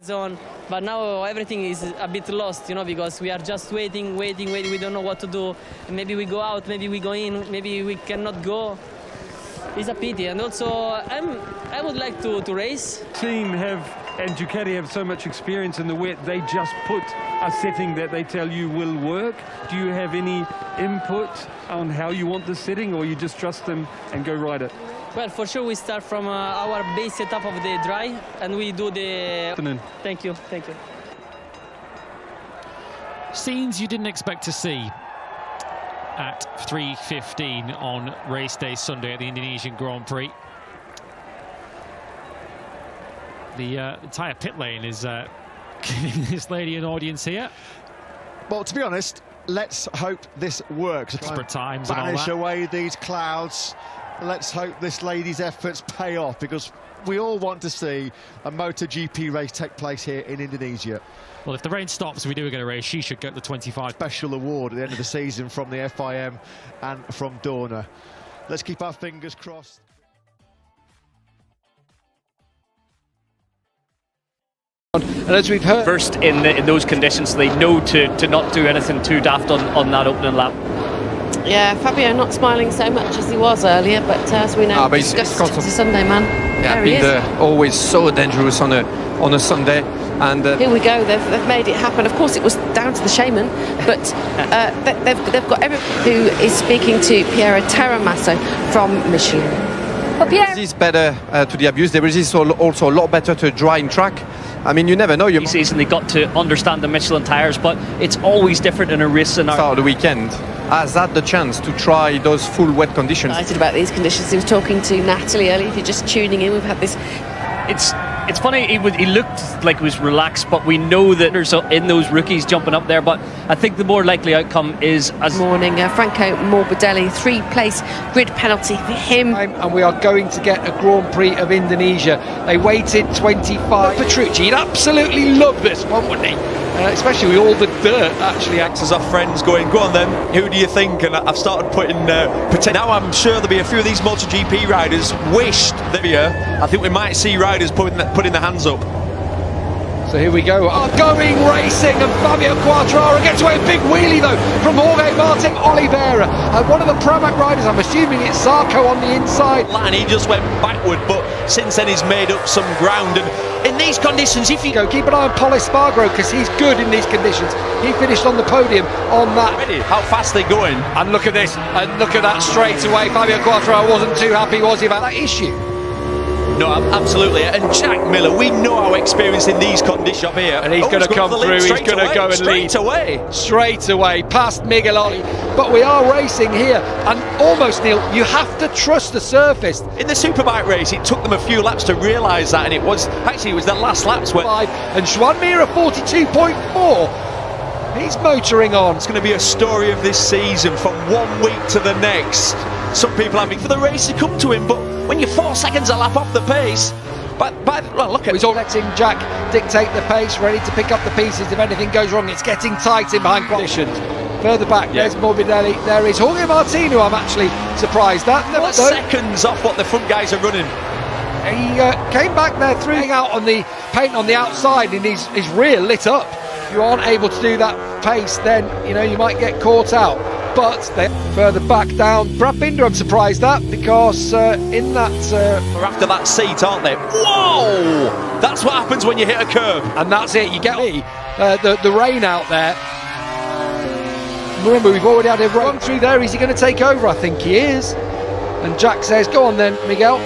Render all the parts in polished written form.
zone, but now everything is a bit lost, you know, because we are just waiting. We don't know what to do. Maybe we go out, maybe we go in, maybe we cannot go. It's a pity, and also I would like to race. Team and Ducati have so much experience in the wet, they just put a setting that they tell you will work. Do you have any input on how you want the setting, or you just trust them and go ride it? Well, for sure we start from our base setup of the dry, and we do the... Thank you. Scenes you didn't expect to see at 3:15 on race day Sunday at the Indonesian Grand Prix. The entire pit lane is giving this lady an audience here. Well, to be honest, let's hope this works. Desperate times and all banish that. away these clouds. Let's hope this lady's efforts pay off, because we all want to see a Motogp race take place here in Indonesia. Well, if the rain stops and we do get a race, she should get the 25. Special award at the end of the season from the FIM and from Dorna. Let's keep our fingers crossed. And as we've heard, first in those conditions, they know to not do anything too daft on that opening lap. Yeah, Fabio not smiling so much as he was earlier, but as we know, it's just a Sunday man. Yeah, been always so dangerous on a Sunday, and here we go. They've made it happen. Of course, it was down to the shaman, but they've got everyone who is speaking to Piero Terramasso from Michelin. But Pierre is better to the abuse. They resist also a lot better to drying track. I mean, you never know. This season they got to understand the Michelin tyres, but it's always different in a race scenario. Start of the weekend has had the chance to try those full wet conditions. Excited about these conditions. He was talking to Natalie earlier. If you're just tuning in, we've had this. It's funny. He looked like he was relaxed, but we know that there's in those rookies jumping up there. But I think the more likely outcome is as morning. Franco Morbidelli, 3-place grid penalty for him. And we are going to get a Grand Prix of Indonesia. They waited 25. Petrucci, he'd absolutely love this one, wouldn't he? Especially with all the dirt actually acts as our friends going, go on then, who do you think? And I've started putting pretend. Now I'm sure there'll be a few of these MotoGP riders wished that here. I think we might see riders putting their hands up. So here we go, going racing, and Fabio Quartararo gets away a big wheelie though from Jorge Martin Oliveira, and one of the Pramac riders, I'm assuming it's Zarco on the inside. And he just went backward, but since then he's made up some ground, and in these conditions, if you go, keep an eye on Pol Espargaro, because he's good in these conditions. He finished on the podium on that. How fast they're going. And look at this, and look at that straight away. Fabio Quartararo wasn't too happy, was he, about that issue? No, absolutely. And Jack Miller, we know how experienced in these conditions up here. And he's going to come through, he's going to go and lead. Straight away, past Miguel Oli. But we are racing here, and almost, Neil, you have to trust the surface. In the Superbike race, it took them a few laps to realise that, and it was the last laps where... And Joan Mir 42.4. He's motoring on. It's going to be a story of this season from one week to the next. Some people having for the race to come to him, but when you're 4 seconds a lap off the pace, well, look at... He's all letting Jack dictate the pace, ready to pick up the pieces if anything goes wrong. It's getting tight in behind conditions. Further back, there's Morbidelli. There is Jorge Martin, who I'm actually surprised at. Seconds off what the front guys are running. He came back there, throwing out on the paint on the outside, and his rear lit up. If you aren't able to do that pace, then you might get caught out. But they're further back down. Brad Binder, I'm surprised at, because in that... We're after that seat, aren't they? Whoa! That's what happens when you hit a curb. And that's it, you get the rain out there. Remember, we've already had a run through there. Is he going to take over? I think he is. And Jack says, go on then, Miguel.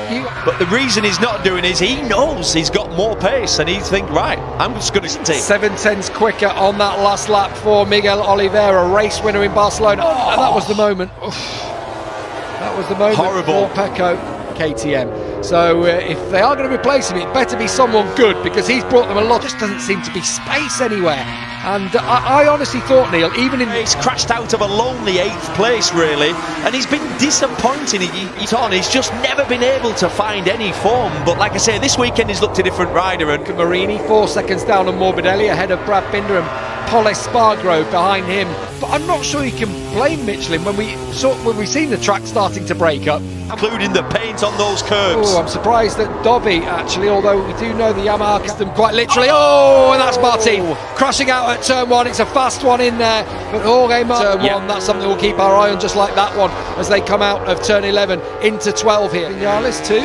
But the reason he's not doing is he knows he's got more pace, and he thinks, right, I'm just going to take 7/10 quicker on that last lap for Miguel Oliveira, race winner in Barcelona. And that was the moment. Oof. That was the moment. Horrible. For Pecco, KTM. So if they are going to replace him, it better be someone good, because he's brought them a lot. Just doesn't seem to be space anywhere. And I honestly thought, Neil, even in... He's crashed out of a lonely 8th place, really, and he's been disappointing. He's just never been able to find any form. But like I say, this weekend he's looked a different rider. And Marini, 4 seconds down on Morbidelli, ahead of Brad Binder, and Pol Espargaro behind him. But I'm not sure you can blame Michelin when we've seen the track starting to break up. including the paint on those curbs. Oh, I'm surprised that Dobby, actually, although we do know the Yamaha gets them quite literally. Oh, and that's Martin crashing out at turn one. It's a fast one in there, but Jorge Martin, turn one, that's something we'll keep our eye on, just like that one, as they come out of turn 11 into 12 here. Vinales too.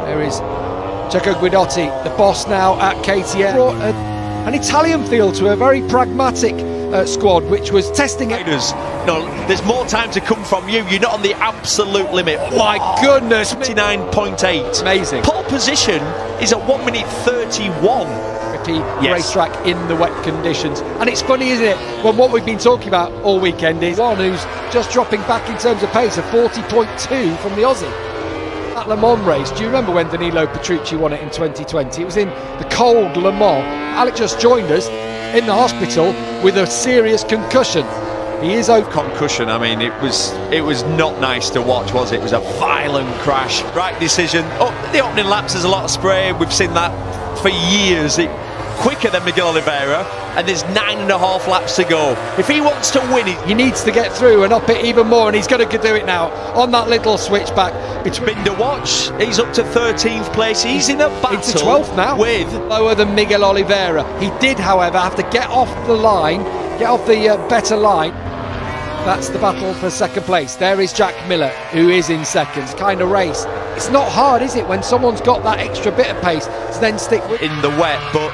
There is Checo Guidotti, the boss now at KTM. Brought an Italian feel to a very pragmatic squad, which was testing it. No, there's more time to come from you. You're not on the absolute limit. My goodness, 29.8. Amazing. Pole position is at 1 minute 31. Racetrack in the wet conditions, and it's funny, isn't it, when what we've been talking about all weekend is one who's just dropping back in terms of pace, of 40.2 from the Aussie. That Le Mans race, do you remember when Danilo Petrucci won it in 2020? It was in the cold Le Mans. Alex just joined us in the hospital with a serious concussion. He is out. Concussion, I mean, it was not nice to watch, was it? It was a violent crash. Right decision. Oh, the opening laps, there's a lot of spray. We've seen that for years. Quicker than Miguel Oliveira, and there's 9.5 laps to go. If he wants to win it, he needs to get through and up it even more, and he's going to do it now on that little switchback between. Binder watch, he's up to 13th place. He's in a battle into 12th now, with lower than Miguel Oliveira. He did, however, have to get off the line, get off the better line. That's the battle for second place. There is Jack Miller, who is in second. Kind of race. It's not hard, is it, when someone's got that extra bit of pace to then stick with in the wet, but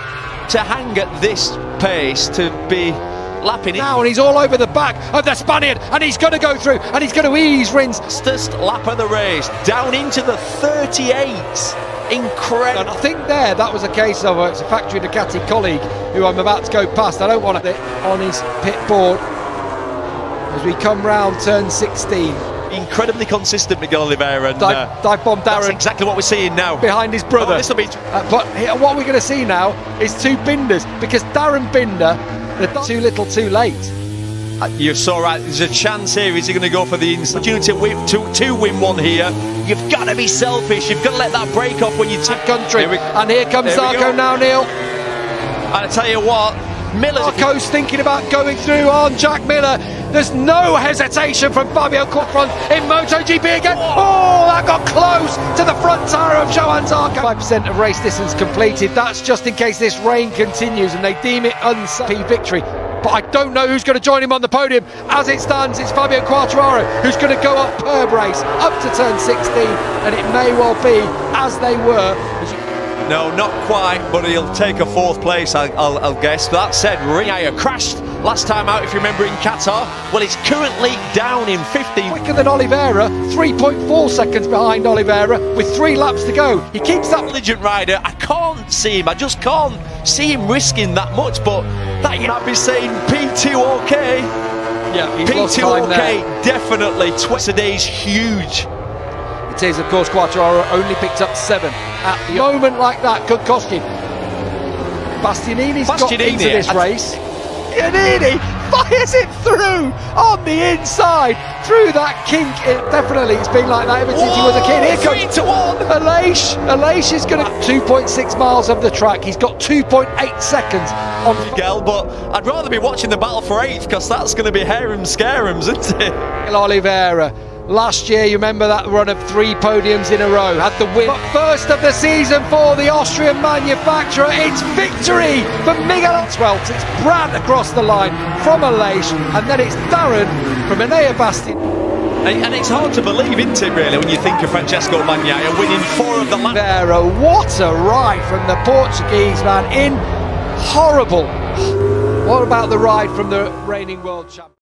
to hang at this pace, to be lapping it now, and he's all over the back of the Spaniard, and he's going to go through, and he's going to ease Rins. Fastest lap of the race, down into the 38s. Incredible. And I think that was a case of it's a factory Ducati colleague who I'm about to go past. I don't want it on his pit board as we come round turn 16. Incredibly consistent, Miguel Oliveira, and dive bomb Darren. That's exactly what we're seeing now behind his brother. Oh, this will be but what we're going to see now is two Binders, because Darren Binder, they're too little, too late. You're so right. There's a chance here. Is he going to go for the opportunity to win one here? You've got to be selfish. You've got to let that break off when you take country. And here comes Zarco now, Neil. And I tell you what, Marco's thinking about going through on Jack Miller. There's no hesitation from Fabio Quartararo in MotoGP again. Oh, that got close to the front tyre of Johan Zarco. 5% of race distance completed. That's just in case this rain continues and they deem it unsafe victory. But I don't know who's going to join him on the podium. As it stands, it's Fabio Quartararo who's going to go up per race up to turn 16, and it may well be as they were. No, not quite, but he'll take a 4th place, I'll guess. That said, Ringaya crashed last time out, if you remember, in Qatar. Well, he's currently down in 15th. Quicker than Oliveira, 3.4 seconds behind Oliveira, with 3 laps to go. He keeps that intelligent rider. I can't see him. I just can't see him risking that much, but that you might be saying P2 okay. Yeah, P2 okay, definitely. Twice a day is huge. It is, of course. Quartararo only picked up 7 at the moment. Like that could cost him. Bastianini's got into this race. Bastianini fires it through on the inside, through that kink. Definitely, it's been like that ever since he was a kid. Here comes 3-1. Aleix is going to 2.6 miles of the track. He's got 2.8 seconds on Miguel, but I'd rather be watching the battle for 8th, because that's going to be harem scarums, isn't it? Oliveira. Last year, you remember that run of 3 podiums in a row, had the win. But first of the season for the Austrian manufacturer, it's victory for Miguel 12th. It's Brad across the line from Aleix, and then it's Darren from Enea Bastin. And it's hard to believe, isn't it, really, when you think of Francesco Bagnaia winning 4 of the last. What a ride from the Portuguese man, in horrible. What about the ride from the reigning world champion?